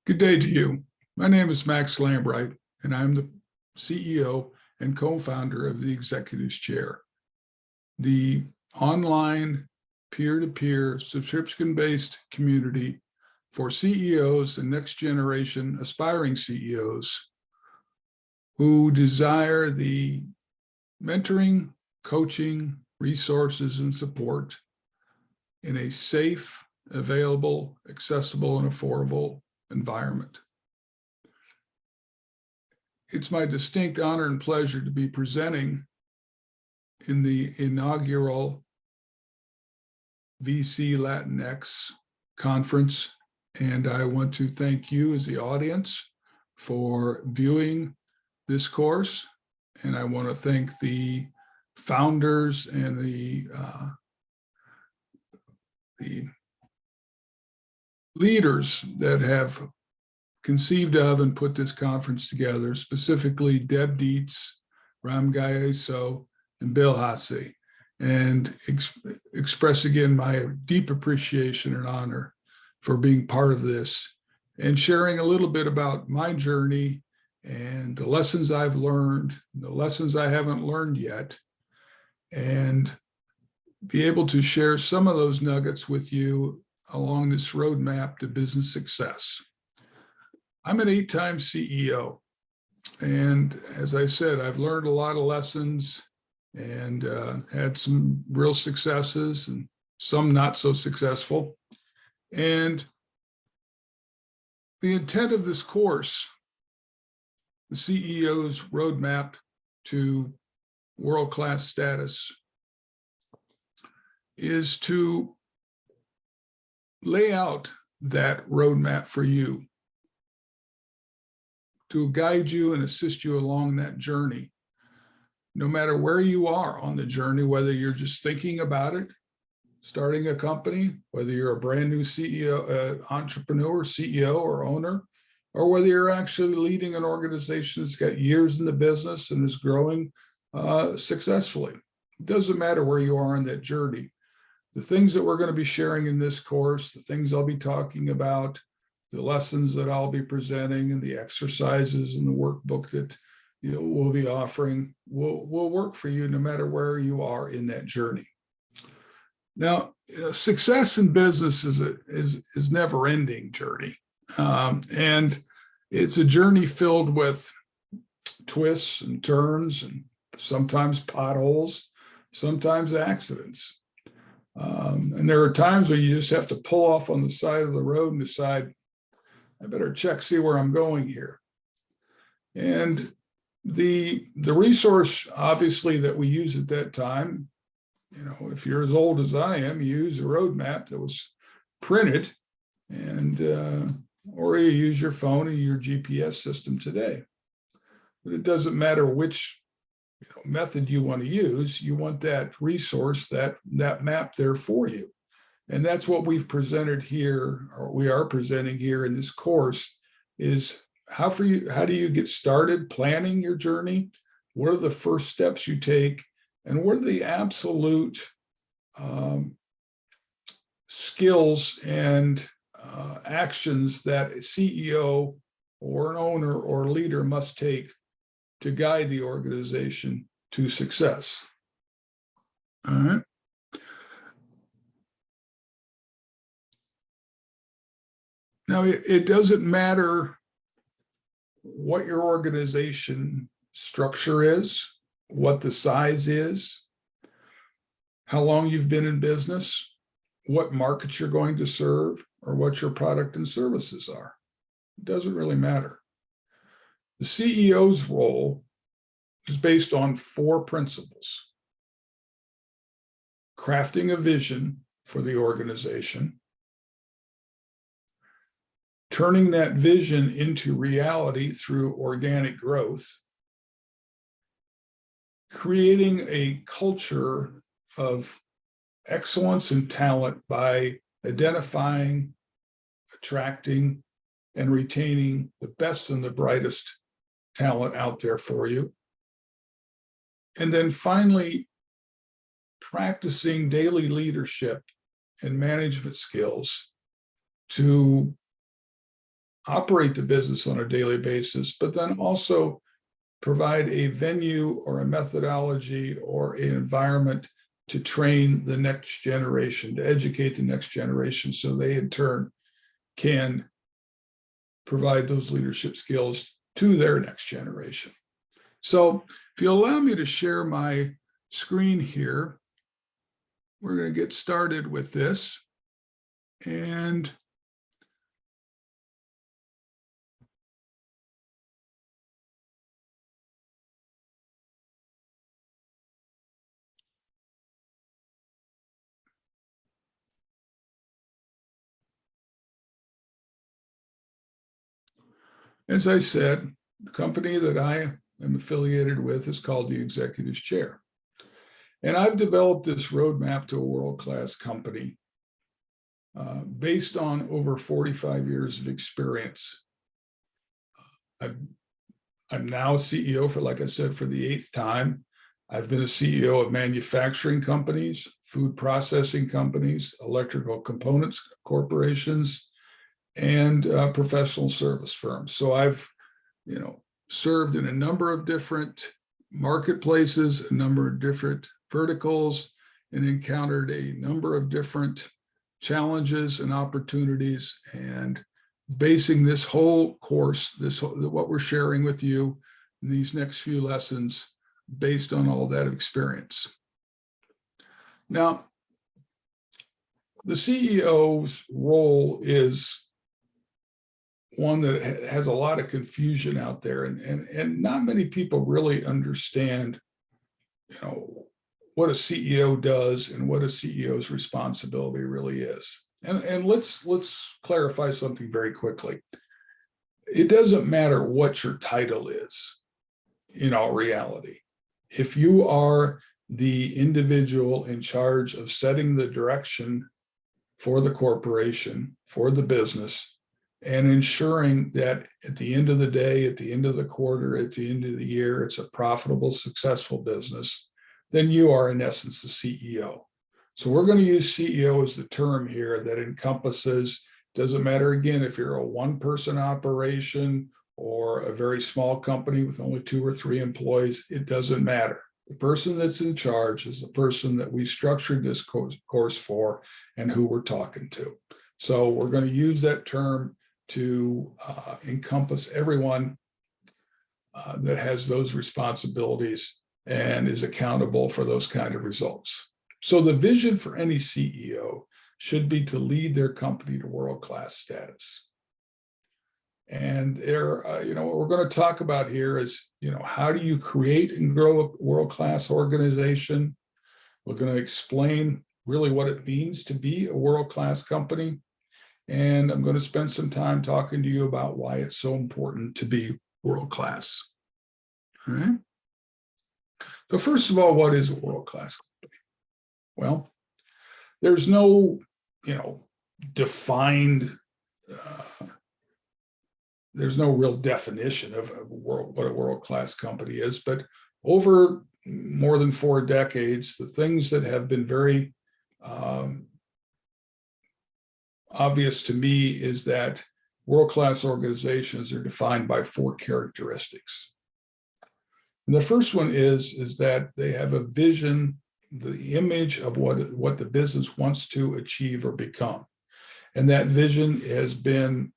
Good day to you. My name is Max Lambright, and I'm the CEO and co-founder of the Executives Chair, the online peer-to-peer subscription-based community for CEOs and next generation aspiring CEOs who desire the mentoring, coaching, resources, and support in a safe, available, accessible, and affordable environment. It's my distinct honor and pleasure to be presenting in the inaugural VC Latinx conference, and I want to thank you as the audience for viewing this course, and I want to thank the founders and the leaders that have conceived of and put this conference together, specifically Deb Dietz, Ram Gayeso, and Bill Hasse, and express again my deep appreciation and honor for being part of this and sharing a little bit about my journey and the lessons I've learned, the lessons I haven't learned yet, and be able to share some of those nuggets with you along this roadmap to business success. I'm an 8-time CEO, and as I said, I've learned a lot of lessons and had some real successes and some not so successful. And the intent of this course, the CEO's roadmap to world-class status, is to lay out that roadmap for you, to guide you and assist you along that journey, no matter where you are on the journey, whether you're just thinking about it, starting a company, whether you're a brand new CEO, entrepreneur, CEO, or owner, or whether you're actually leading an organization that's got years in the business and is growing successfully. It doesn't matter where you are on that journey. The things that we're going to be sharing in this course, the things I'll be talking about, the lessons that I'll be presenting, and the exercises and the workbook that we'll be offering will work for you no matter where you are in that journey. Now, success in business is never-ending journey, and it's a journey filled with twists and turns, and sometimes potholes, sometimes accidents. And there are times where you just have to pull off on the side of the road and decide, I better see where I'm going here. And the resource, obviously, that we use at that time, if you're as old as I am, you use a roadmap that was printed, and or you use your phone or your GPS system today. But it doesn't matter which method you want to use. You want that resource, that map there for you. And that's what we've presented here, or we are presenting here in this course, is how do you get started planning your journey? What are the first steps you take? And what are the absolute skills and actions that a CEO or an owner or leader must take to guide the organization to success? All right. Now, it doesn't matter what your organization structure is, what the size is, how long you've been in business, what markets you're going to serve, or what your product and services are. It doesn't really matter. The CEO's role is based on 4 principles: crafting a vision for the organization, turning that vision into reality through organic growth, creating a culture of excellence and talent by identifying, attracting, and retaining the best and the brightest talent out there for you. And then finally, practicing daily leadership and management skills to operate the business on a daily basis, but then also provide a venue or a methodology or an environment to train the next generation, to educate the next generation, so they in turn can provide those leadership skills to their next generation. So if you allow me to share my screen here, we're going to get started with this. And as I said, the company that I am affiliated with is called the Executives Chair. And I've developed this roadmap to a world-class company based on over 45 years of experience. I'm now CEO for, like I said, for the 8th time. I've been a CEO of manufacturing companies, food processing companies, electrical components corporations, and professional service firms. So I've, served in a number of different marketplaces, a number of different verticals, and encountered a number of different challenges and opportunities. And basing this whole course, what we're sharing with you in these next few lessons, based on all that experience. Now, the CEO's role is one that has a lot of confusion out there, and not many people really understand, what a CEO does and what a CEO's responsibility really is. And let's clarify something very quickly. It doesn't matter what your title is in all reality. If you are the individual in charge of setting the direction for the corporation, for the business, and ensuring that at the end of the day, at the end of the quarter, at the end of the year, it's a profitable, successful business, then you are in essence the CEO. So we're going to use CEO as the term here that encompasses, doesn't matter again if you're a one-person operation or a very small company with only 2 or 3 employees, it doesn't matter. The person that's in charge is the person that we structured this course for and who we're talking to. So we're going to use that term to encompass everyone that has those responsibilities and is accountable for those kind of results. So the vision for any CEO should be to lead their company to world-class status. And what we're going to talk about here is, how do you create and grow a world-class organization? We're going to explain really what it means to be a world-class company. And I'm going to spend some time talking to you about why it's so important to be world-class. All right. So first of all, what is a world-class company? Well, there's no, defined, there's no real definition of what a world-class company is, but over more than 4 decades, the things that have been very obvious to me is that world-class organizations are defined by 4 characteristics. And the first one is that they have a vision, the image of what the business wants to achieve or become. And that vision has been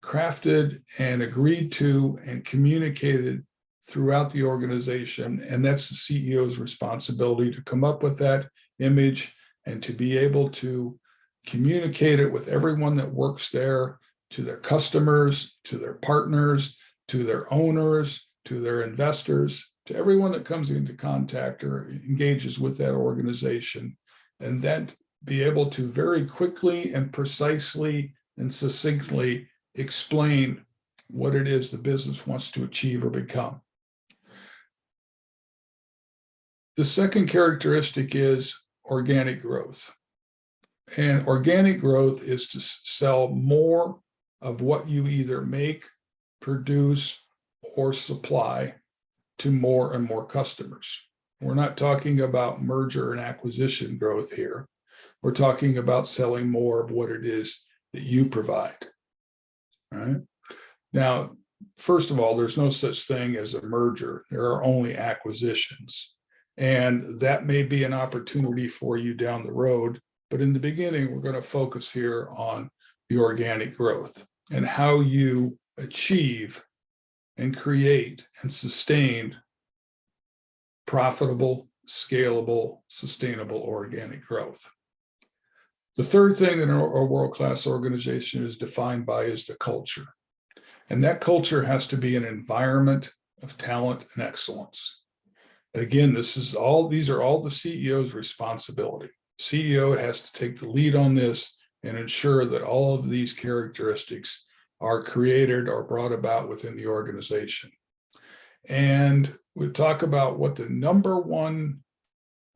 crafted and agreed to and communicated throughout the organization. And that's the CEO's responsibility to come up with that image and to be able to communicate it with everyone that works there, to their customers, to their partners, to their owners, to their investors, to everyone that comes into contact or engages with that organization, and then be able to very quickly and precisely and succinctly explain what it is the business wants to achieve or become. The second characteristic is organic growth. And organic growth is to sell more of what you either make, produce, or supply to more and more customers. We're not talking about merger and acquisition growth here. We're talking about selling more of what it is that you provide. Right? Now, first of all, there's no such thing as a merger. There are only acquisitions. And that may be an opportunity for you down the road. But in the beginning, we're going to focus here on the organic growth and how you achieve and create and sustain profitable, scalable, sustainable organic growth. The third thing that a world-class organization is defined by is the culture. And that culture has to be an environment of talent and excellence. And again, these are all the CEO's responsibility. CEO has to take the lead on this and ensure that all of these characteristics are created or brought about within the organization. And we talk about what the number one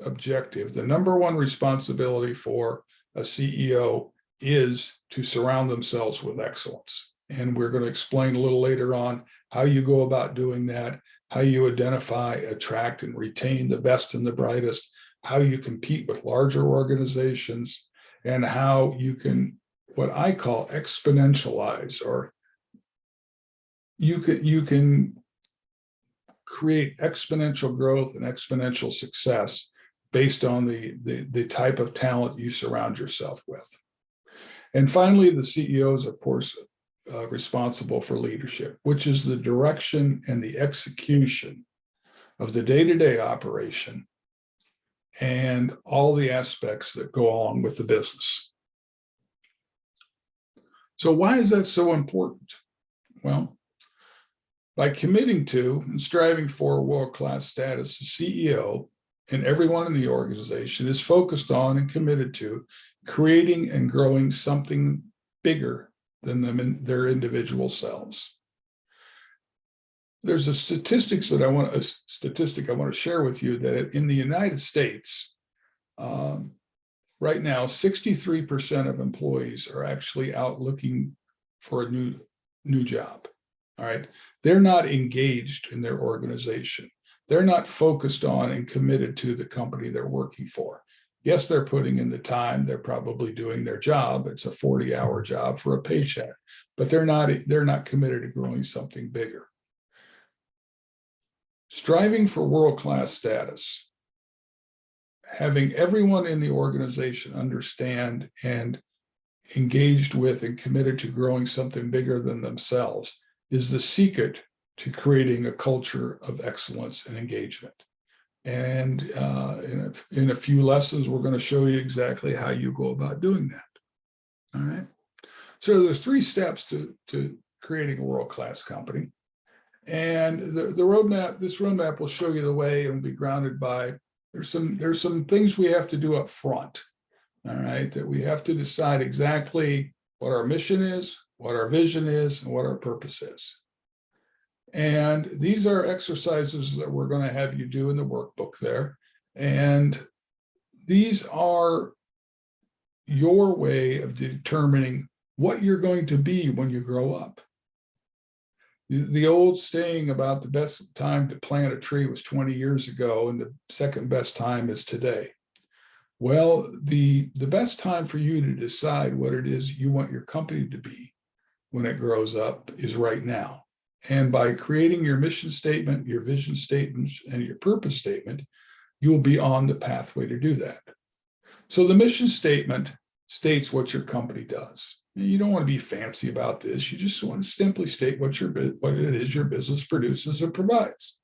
objective, the number one responsibility for a CEO is to surround themselves with excellence. And we're going to explain a little later on how you go about doing that, how you identify, attract, and retain the best and the brightest, how you compete with larger organizations, and how you can, what I call exponentialize, or you can create exponential growth and exponential success based on the type of talent you surround yourself with. And finally, the CEO is, of course, responsible for leadership, which is the direction and the execution of the day-to-day operation and all the aspects that go along with the business. So why is that so important? Well, by committing to and striving for world-class status, the CEO and everyone in the organization is focused on and committed to creating and growing something bigger than them in their individual selves. There's a statistic I want to share with you that in the United States, right now, 63% of employees are actually out looking for a new job. All right, they're not engaged in their organization. They're not focused on and committed to the company they're working for. Yes, they're putting in the time. They're probably doing their job. It's a 40-hour job for a paycheck, but they're not committed to growing something bigger. Striving for world-class status, having everyone in the organization understand and engaged with and committed to growing something bigger than themselves is the secret to creating a culture of excellence and engagement. And in a few lessons, we're going to show you exactly how you go about doing that. All right. So there's 3 steps to creating a world-class company. And the roadmap, this roadmap will show you the way and be grounded by, there's some things we have to do up front. All right. That we have to decide exactly what our mission is, what our vision is, and what our purpose is. And these are exercises that we're going to have you do in the workbook there. And these are your way of determining what you're going to be when you grow up. The old saying about the best time to plant a tree was 20 years ago, and the second best time is today. Well, the best time for you to decide what it is you want your company to be when it grows up is right now. And by creating your mission statement, your vision statement, and your purpose statement, you will be on the pathway to do that. So the mission statement states what your company does. You don't want to be fancy about this. You just want to simply state what it is your business produces or provides.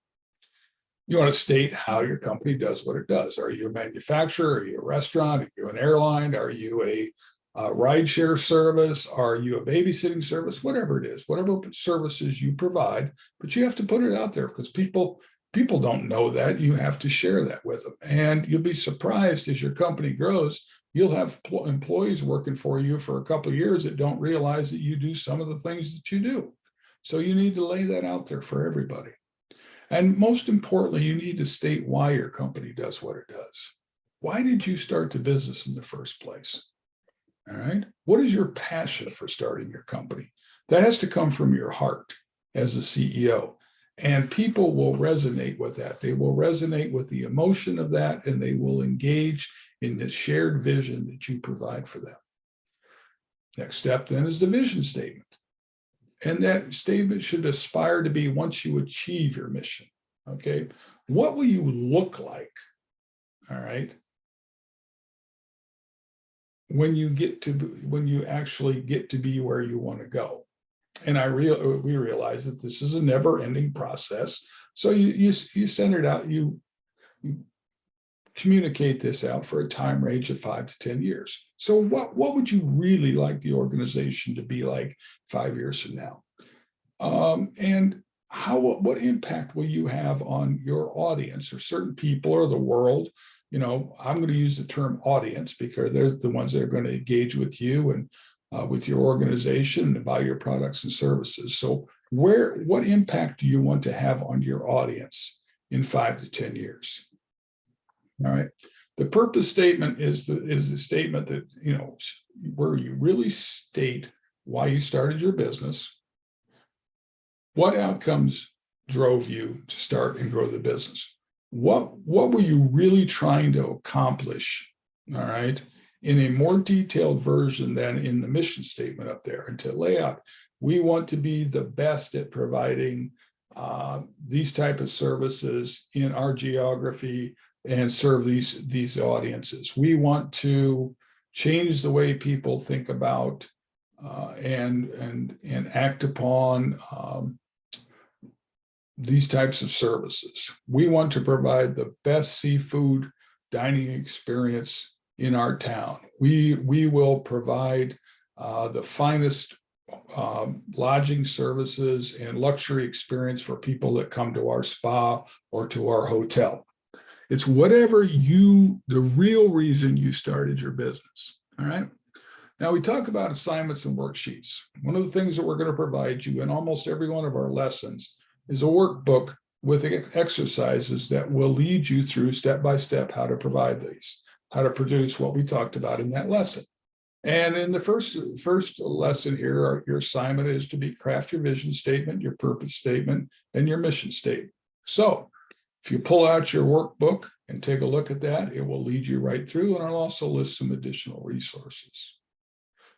You want to state how your company does what it does. Are you a manufacturer? Are you a restaurant? Are you an airline? Are you a rideshare service? Are you a babysitting service? Whatever it is, whatever services you provide, but you have to put it out there because people don't know that. You have to share that with them. And you'll be surprised as your company grows, you'll have employees working for you for a couple of years that don't realize that you do some of the things that you do. So you need to lay that out there for everybody. And most importantly, you need to state why your company does what it does. Why did you start the business in the first place? All right. What is your passion for starting your company? That has to come from your heart as a CEO. And people will resonate with that. They will resonate with the emotion of that, and they will engage in the shared vision that you provide for them. Next step then is the vision statement. And that statement should aspire to be once you achieve your mission. Okay. What will you look like? All right. When you actually get to be where you want to go. And we realize that this is a never-ending process. So you send it out, you communicate this out for a time range of 5 to 10 years. So what would you really like the organization to be like 5 years from now? And what impact will you have on your audience or certain people or the world? You know, I'm going to use the term audience because they're the ones that are going to engage with you and with your organization and buy your products and services. So what impact do you want to have on your audience in 5 to 10 years? All right. The purpose statement is the statement that, you know, where you really state why you started your business, what outcomes drove you to start and grow the business. What were you really trying to accomplish? All right. In a more detailed version than in the mission statement up there, and to lay out, we want to be the best at providing these type of services in our geography and serve these audiences. We want to change the way people think about and act upon these types of services. We want to provide the best seafood dining experience in our town. We will provide the finest lodging services and luxury experience for people that come to our spa or to our hotel. It's whatever the real reason you started your business. All right. Now we talk about assignments and worksheets. One of the things that we're going to provide you in almost every one of our lessons is a workbook with exercises that will lead you through step by step how to provide these, how to produce what we talked about in that lesson. And in the first lesson here, your assignment is to craft your vision statement, your purpose statement, and your mission statement. So if you pull out your workbook and take a look at that, it will lead you right through, and I'll also list some additional resources.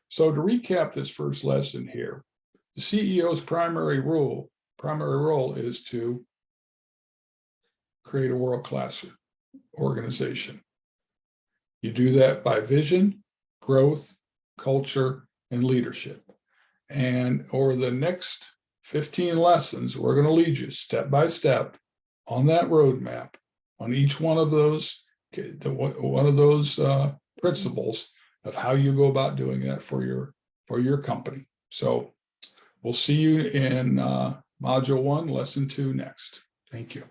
So to recap this first lesson here, the CEO's primary role is to create a world-class organization. You do that by vision, growth, culture, and leadership. And over the next 15 lessons, we're going to lead you step by step on that roadmap on each one of those principles of how you go about doing that for your company. So we'll see you in Module 1, Lesson 2 next. Thank you.